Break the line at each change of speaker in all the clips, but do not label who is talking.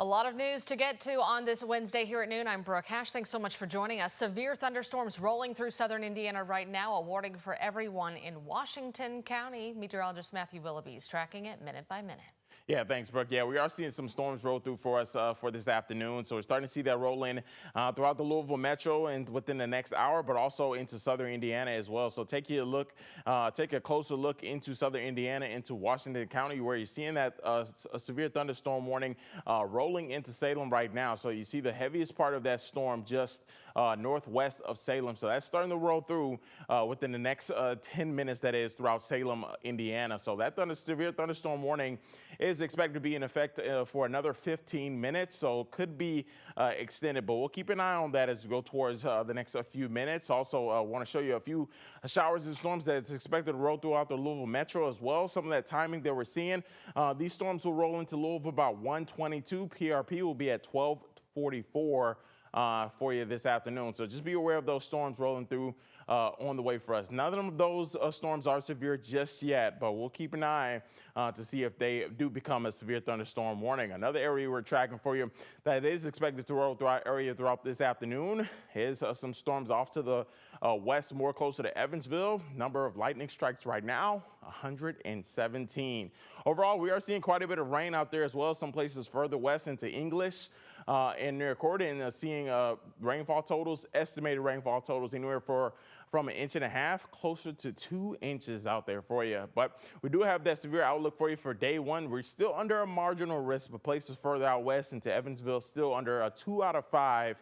A lot of news to get to on this Wednesday here at noon. I'm Brooke Hash. Thanks so much for joining us. Severe thunderstorms rolling through southern Indiana right now. A warning for everyone in Washington County. Meteorologist Matthew Willoughby is tracking it minute by minute.
Yeah, thanks, Brooke. Yeah, we are seeing some storms roll through for us for this afternoon. So we're starting to see that roll in throughout the Louisville metro and within the next hour, but also into southern Indiana as well. So take a closer look into southern Indiana, into Washington County, where you're seeing that a severe thunderstorm warning rolling into Salem right now. So you see the heaviest part of that storm just northwest of Salem. So that's starting to roll through within the next 10 minutes, that is, throughout Salem, Indiana. So that severe thunderstorm warning is expected to be in effect for another 15 minutes, so could be extended, but we'll keep an eye on that as we go towards the next few minutes. Also, want to show you a few showers and storms that's expected to roll throughout the Louisville metro as well. Some of that timing that we're seeing, these storms will roll into Louisville about 1:22. PRP will be at 12:44 for you this afternoon. So just be aware of those storms rolling through on the way for us. None of those storms are severe just yet, but we'll keep an eye to see if they do become a severe thunderstorm warning. Another area we're tracking for you that is expected to roll through our area throughout this afternoon is some storms off to the west, more closer to Evansville. Number of lightning strikes right now, 117. Overall, we are seeing quite a bit of rain out there as well. Some places further west into English and near Corridon, seeing rainfall totals, estimated rainfall totals anywhere from 1.5 inches closer to 2 inches out there for you. But we do have that severe outlook for you for day one. We're still under a marginal risk, but places further out west into Evansville still under a 2 out of 5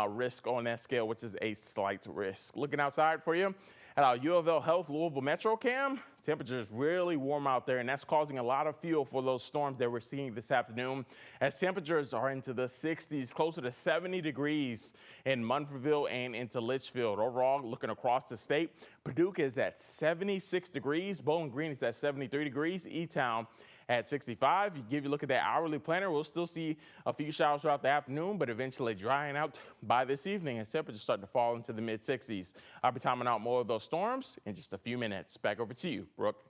risk on that scale, which is a slight risk. Looking outside for you at our U of L Health Louisville Metro Cam, temperatures really warm out there, and that's causing a lot of fuel for those storms that we're seeing this afternoon, as temperatures are into the 60s, closer to 70 degrees in Munfordville and into Litchfield. Overall, looking across the state, Paducah is at 76 degrees, Bowling Green is at 73 degrees, E-Town at 65. You give a look at that hourly planner, we'll still see a few showers throughout the afternoon, but eventually drying out by this evening as temperatures start to fall into the mid-60s. I'll be timing out more of those storms in just a few minutes. Back over to you, Brooke.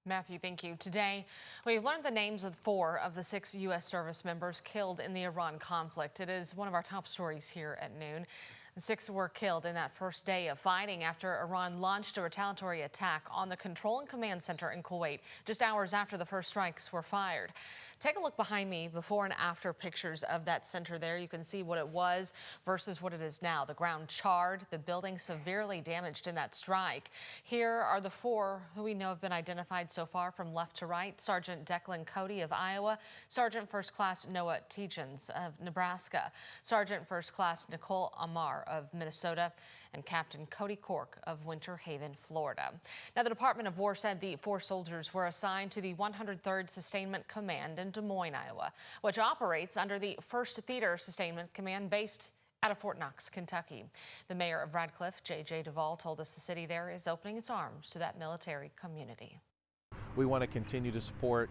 Matthew, thank you. Today, we've learned the names of 4 of the 6 U.S. service members killed in the Iran conflict. It is one of our top stories here at noon. The 6 were killed in that first day of fighting after Iran launched a retaliatory attack on the Control and Command Center in Kuwait just hours after the first strikes were fired. Take a look behind me, before and after pictures of that center there. You can see what it was versus what it is now. The ground charred, the building severely damaged in that strike. Here are the 4 who we know have been identified so far from left to right. Sergeant Declan Cody of Iowa, Sergeant First Class Noah Teachins of Nebraska, Sergeant First Class Nicole Amar of Minnesota, and Captain Cody Cork of Winter Haven, Florida. Now, the Department of War said the 4 soldiers were assigned to the 103rd Sustainment Command in Des Moines, Iowa, which operates under the 1st Theater Sustainment Command based out of Fort Knox, Kentucky. The mayor of Radcliffe, J.J. Duvall, told us the city there is opening its arms to that military community.
We want to continue to support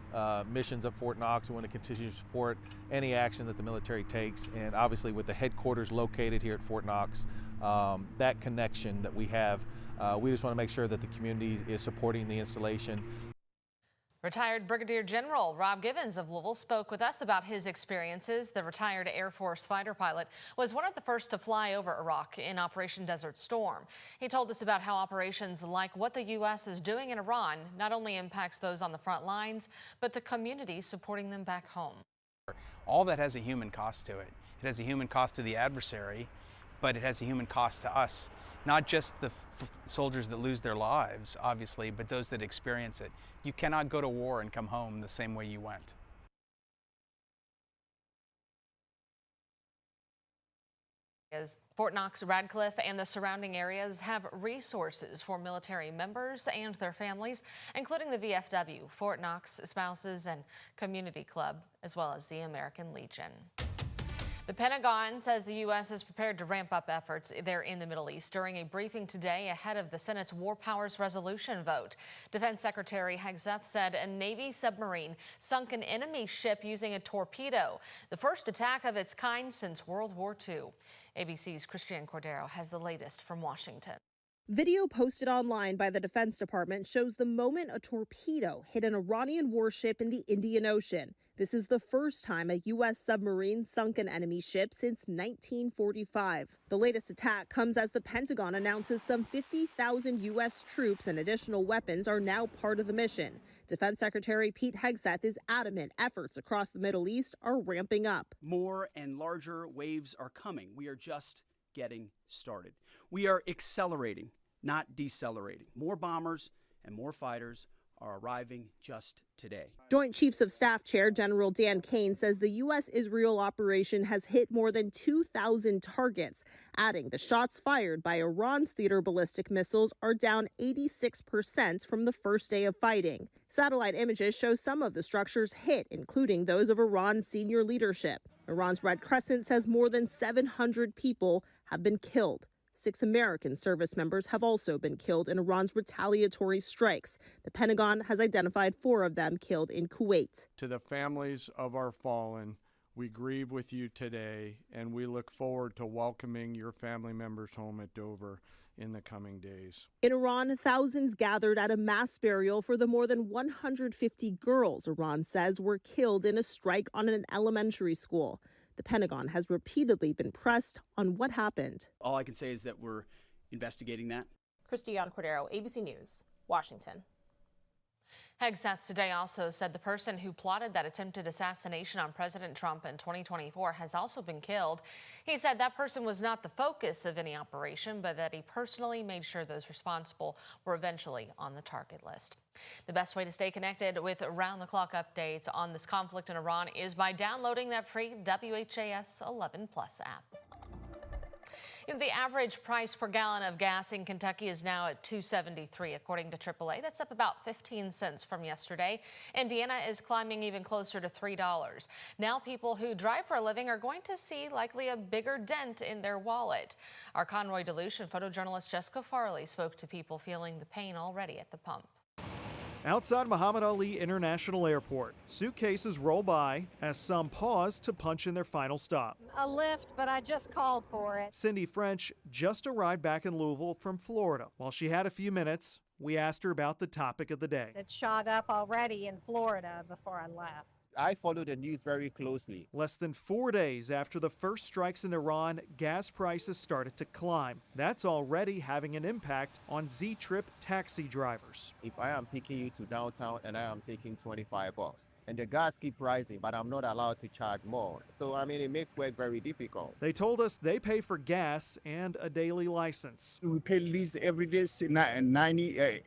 missions at Fort Knox. We want to continue to support any action that the military takes. And obviously, with the headquarters located here at Fort Knox, that connection that we have, we just want to make sure that the community is supporting the installation.
Retired Brigadier General Rob Givens of Louisville spoke with us about his experiences. The retired Air Force fighter pilot was one of the first to fly over Iraq in Operation Desert Storm. He told us about how operations like what the U.S. is doing in Iran not only impacts those on the front lines, but the communities supporting them back home.
All that has a human cost to it. It has a human cost to the adversary, but it has a human cost to us. Not just the soldiers that lose their lives, obviously, but those that experience it. You cannot go to war and come home the same way you went.
Fort Knox, Radcliffe, and the surrounding areas have resources for military members and their families, including the VFW, Fort Knox Spouses and Community Club, as well as the American Legion. The Pentagon says the U.S. is prepared to ramp up efforts there in the Middle East during a briefing today ahead of the Senate's War Powers Resolution vote. Defense Secretary Hegseth said a Navy submarine sunk an enemy ship using a torpedo, the first attack of its kind since World War II. ABC's Christiane Cordero has the latest from Washington.
Video posted online by the Defense Department shows the moment a torpedo hit an Iranian warship in the Indian Ocean. This is the first time a U.S. submarine sunk an enemy ship since 1945. The latest attack comes as the Pentagon announces some 50,000 U.S. troops and additional weapons are now part of the mission. Defense Secretary Pete Hegseth is adamant efforts across the Middle East are ramping up.
More and larger waves are coming. We are just getting started. We are accelerating, not decelerating. More bombers and more fighters are arriving just today.
Joint Chiefs of Staff Chair General Dan Kane says the U.S.-Israel operation has hit more than 2,000 targets, adding the shots fired by Iran's theater ballistic missiles are down 86% from the first day of fighting. Satellite images show some of the structures hit, including those of Iran's senior leadership. Iran's Red Crescent says more than 700 people have been killed. 6 American service members have also been killed in Iran's retaliatory strikes. The Pentagon has identified 4 of them killed in Kuwait.
To the families of our fallen, we grieve with you today, and we look forward to welcoming your family members home at Dover in the coming days.
In Iran, thousands gathered at a mass burial for the more than 150 girls Iran says were killed in a strike on an elementary school. The Pentagon has repeatedly been pressed on what happened.
All I can say is that we're investigating that.
Christiane Cordero, ABC News, Washington.
Hegseth today also said the person who plotted that attempted assassination on President Trump in 2024 has also been killed. He said that person was not the focus of any operation, but that he personally made sure those responsible were eventually on the target list. The best way to stay connected with around-the-clock updates on this conflict in Iran is by downloading that free WHAS11 Plus app. The average price per gallon of gas in Kentucky is now at $2.73, according to AAA. That's up about 15 cents from yesterday. Indiana is climbing even closer to $3. Now people who drive for a living are going to see likely a bigger dent in their wallet. Our Conroy Deluche and photojournalist Jessica Farley spoke to people feeling the pain already at the pump.
Outside Muhammad Ali International Airport, suitcases roll by as some pause to punch in their final stop.
A lift, but I just called for it.
Cindy French just arrived back in Louisville from Florida. While she had a few minutes, we asked her about the topic of the day.
It shot up already in Florida before I left.
I follow the news very closely.
Less than 4 days after the first strikes in Iran, gas prices started to climb. That's already having an impact on Z-Trip taxi drivers.
If I am picking you to downtown and I am taking $25 and the gas keep rising, but I'm not allowed to charge more. So, it makes work very difficult.
They told us they pay for gas and a daily license.
We pay lease every day,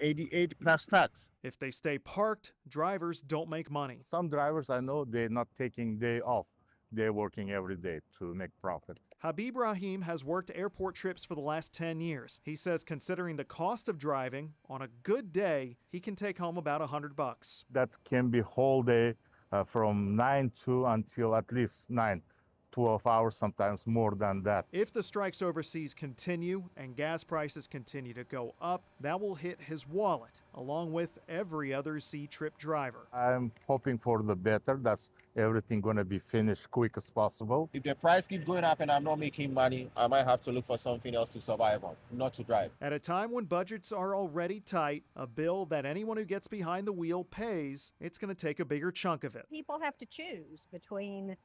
88 plus tax.
If they stay parked, drivers don't make money.
Some drivers I know they're not taking day off. They're working every day to make profit.
Habib Rahim has worked airport trips for the last 10 years. He says considering the cost of driving, on a good day, he can take home about $100.
That can be whole day from 9 to until at least 9. 12 hours, sometimes more than that.
If the strikes overseas continue and gas prices continue to go up, that will hit his wallet, along with every other Z-Trip driver.
I'm hoping for the better. That's everything going to be finished quick as possible.
If the price keep going up and I'm not making money, I might have to look for something else to survive on, not to drive.
At a time when budgets are already tight, a bill that anyone who gets behind the wheel pays, it's going to take a bigger chunk of it.
People have to choose between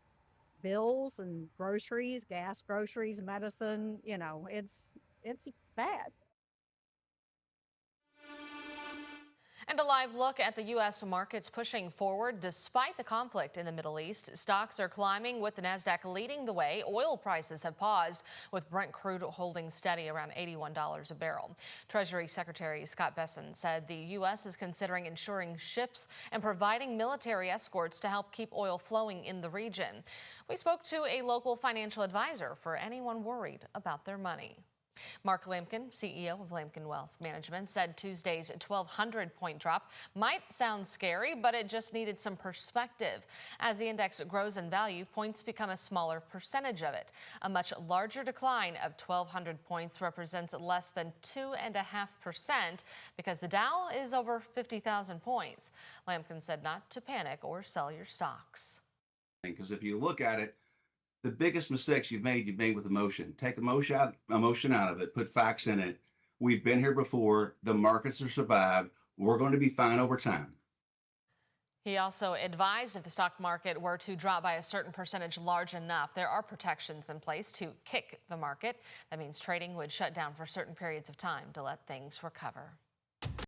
bills and groceries, gas, groceries, medicine. It's bad.
And a live look at the U.S. markets pushing forward despite the conflict in the Middle East. Stocks are climbing with the Nasdaq leading the way. Oil prices have paused with Brent crude holding steady around $81 a barrel. Treasury Secretary Scott Bessent said the U.S. is considering insuring ships and providing military escorts to help keep oil flowing in the region. We spoke to a local financial advisor for anyone worried about their money. Mark Lampkin, CEO of Lampkin Wealth Management, said Tuesday's 1,200-point drop might sound scary, but it just needed some perspective. As the index grows in value, points become a smaller percentage of it. A much larger decline of 1,200 points represents less than 2.5% because the Dow is over 50,000 points. Lampkin said not to panic or sell your stocks.
Because if you look at it, the biggest mistakes you've made with emotion. Take emotion out of it, put facts in it. We've been here before. The markets are survived. We're going to be fine over time.
He also advised if the stock market were to drop by a certain percentage large enough, there are protections in place to kick the market. That means trading would shut down for certain periods of time to let things recover.